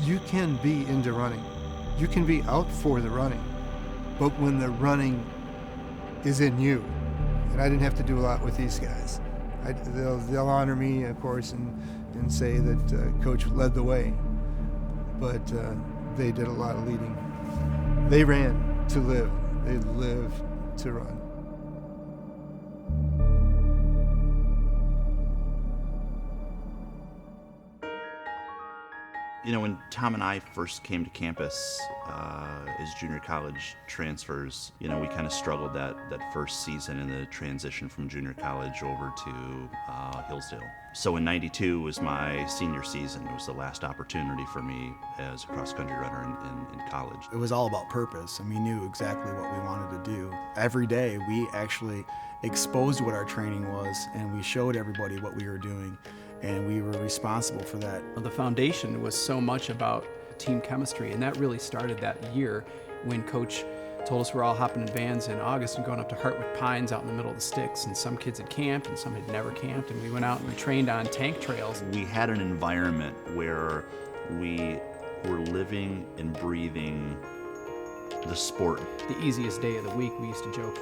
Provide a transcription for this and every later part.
you can be into running. You can be out for the running, but when the running is in you, and I didn't have to do a lot with these guys. They'll honor me, of course, and say that Coach led the way, but they did a lot of leading. They ran to live. They lived to run. You know, when Tom and I first came to campus as junior college transfers, you know, we kind of struggled that first season in the transition from junior college over to Hillsdale. So in '92 was my senior season. It was the last opportunity for me as a cross-country runner in college. It was all about purpose, and we knew exactly what we wanted to do. Every day we actually exposed what our training was, and we showed everybody what we were doing, and we were responsible for that. The foundation was so much about team chemistry, and that really started that year when Coach told us we're all hopping in vans in August and going up to Hartwood Pines out in the middle of the sticks, and some kids had camped and some had never camped, and we went out and we trained on tank trails. We had an environment where we were living and breathing the sport. The easiest day of the week, we used to joke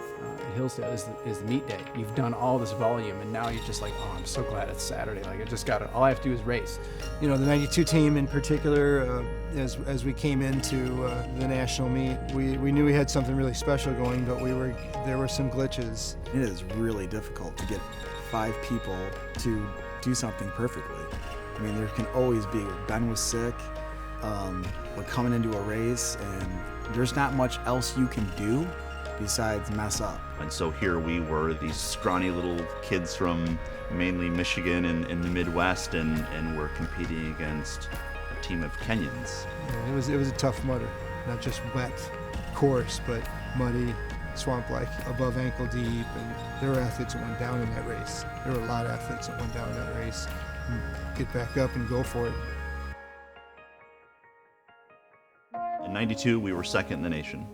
at Hillsdale, is the meet day. You've done all this volume, and now you're just like, oh, I'm so glad it's Saturday. Like, I just got it. All I have to do is race. You know, the '92 team in particular, as we came into the national meet, we knew we had something really special going, but there were some glitches. It is really difficult to get 5 people to do something perfectly. I mean, there can always be, Ben was sick, we're coming into a race, and there's not much else you can do besides mess up. And so here we were, these scrawny little kids from mainly Michigan and in the Midwest, and we're competing against a team of Kenyans. Yeah, it was a tough mudder, not just wet course, but muddy, swamp-like, above ankle deep, and there were athletes that went down in that race. There were a lot of athletes that went down in that race. Get back up and go for it. In '92, we were second in the nation.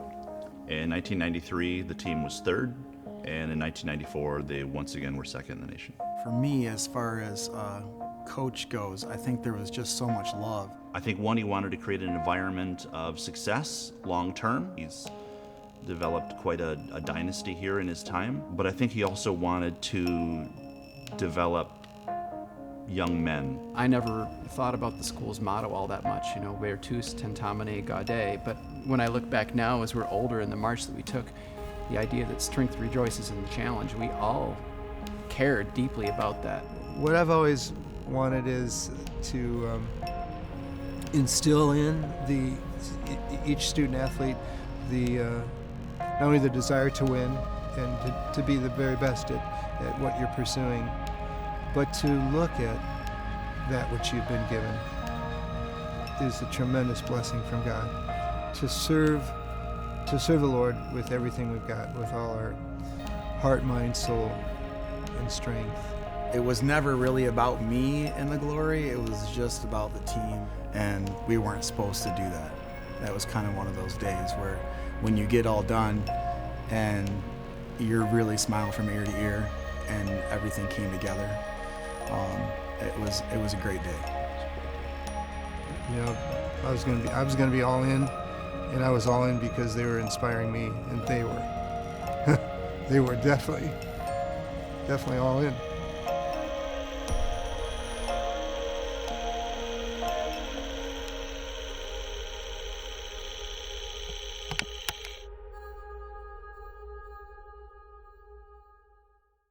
In 1993, the team was third, and in 1994, they once again were second in the nation. For me, as far as coach goes, I think there was just so much love. I think one, he wanted to create an environment of success long term. He's developed quite a dynasty here in his time, but I think he also wanted to develop young men. I never thought about the school's motto all that much, you know, Virtus Tentamine Gaudae, but when I look back now as we're older in the march that we took, the idea that strength rejoices in the challenge, we all cared deeply about that. What I've always wanted is to instill in each student athlete not only the desire to win and to be the very best at what you're pursuing, but to look at that which you've been given is a tremendous blessing from God. To serve the Lord with everything we've got, with all our heart, mind, soul, and strength. It was never really about me and the glory, it was just about the team, and we weren't supposed to do that. That was kind of one of those days where when you get all done and you're really smiling from ear to ear and everything came together. It was a great day. You know, I was gonna be all in, and I was all in because they were inspiring me, and they were. They were definitely all in.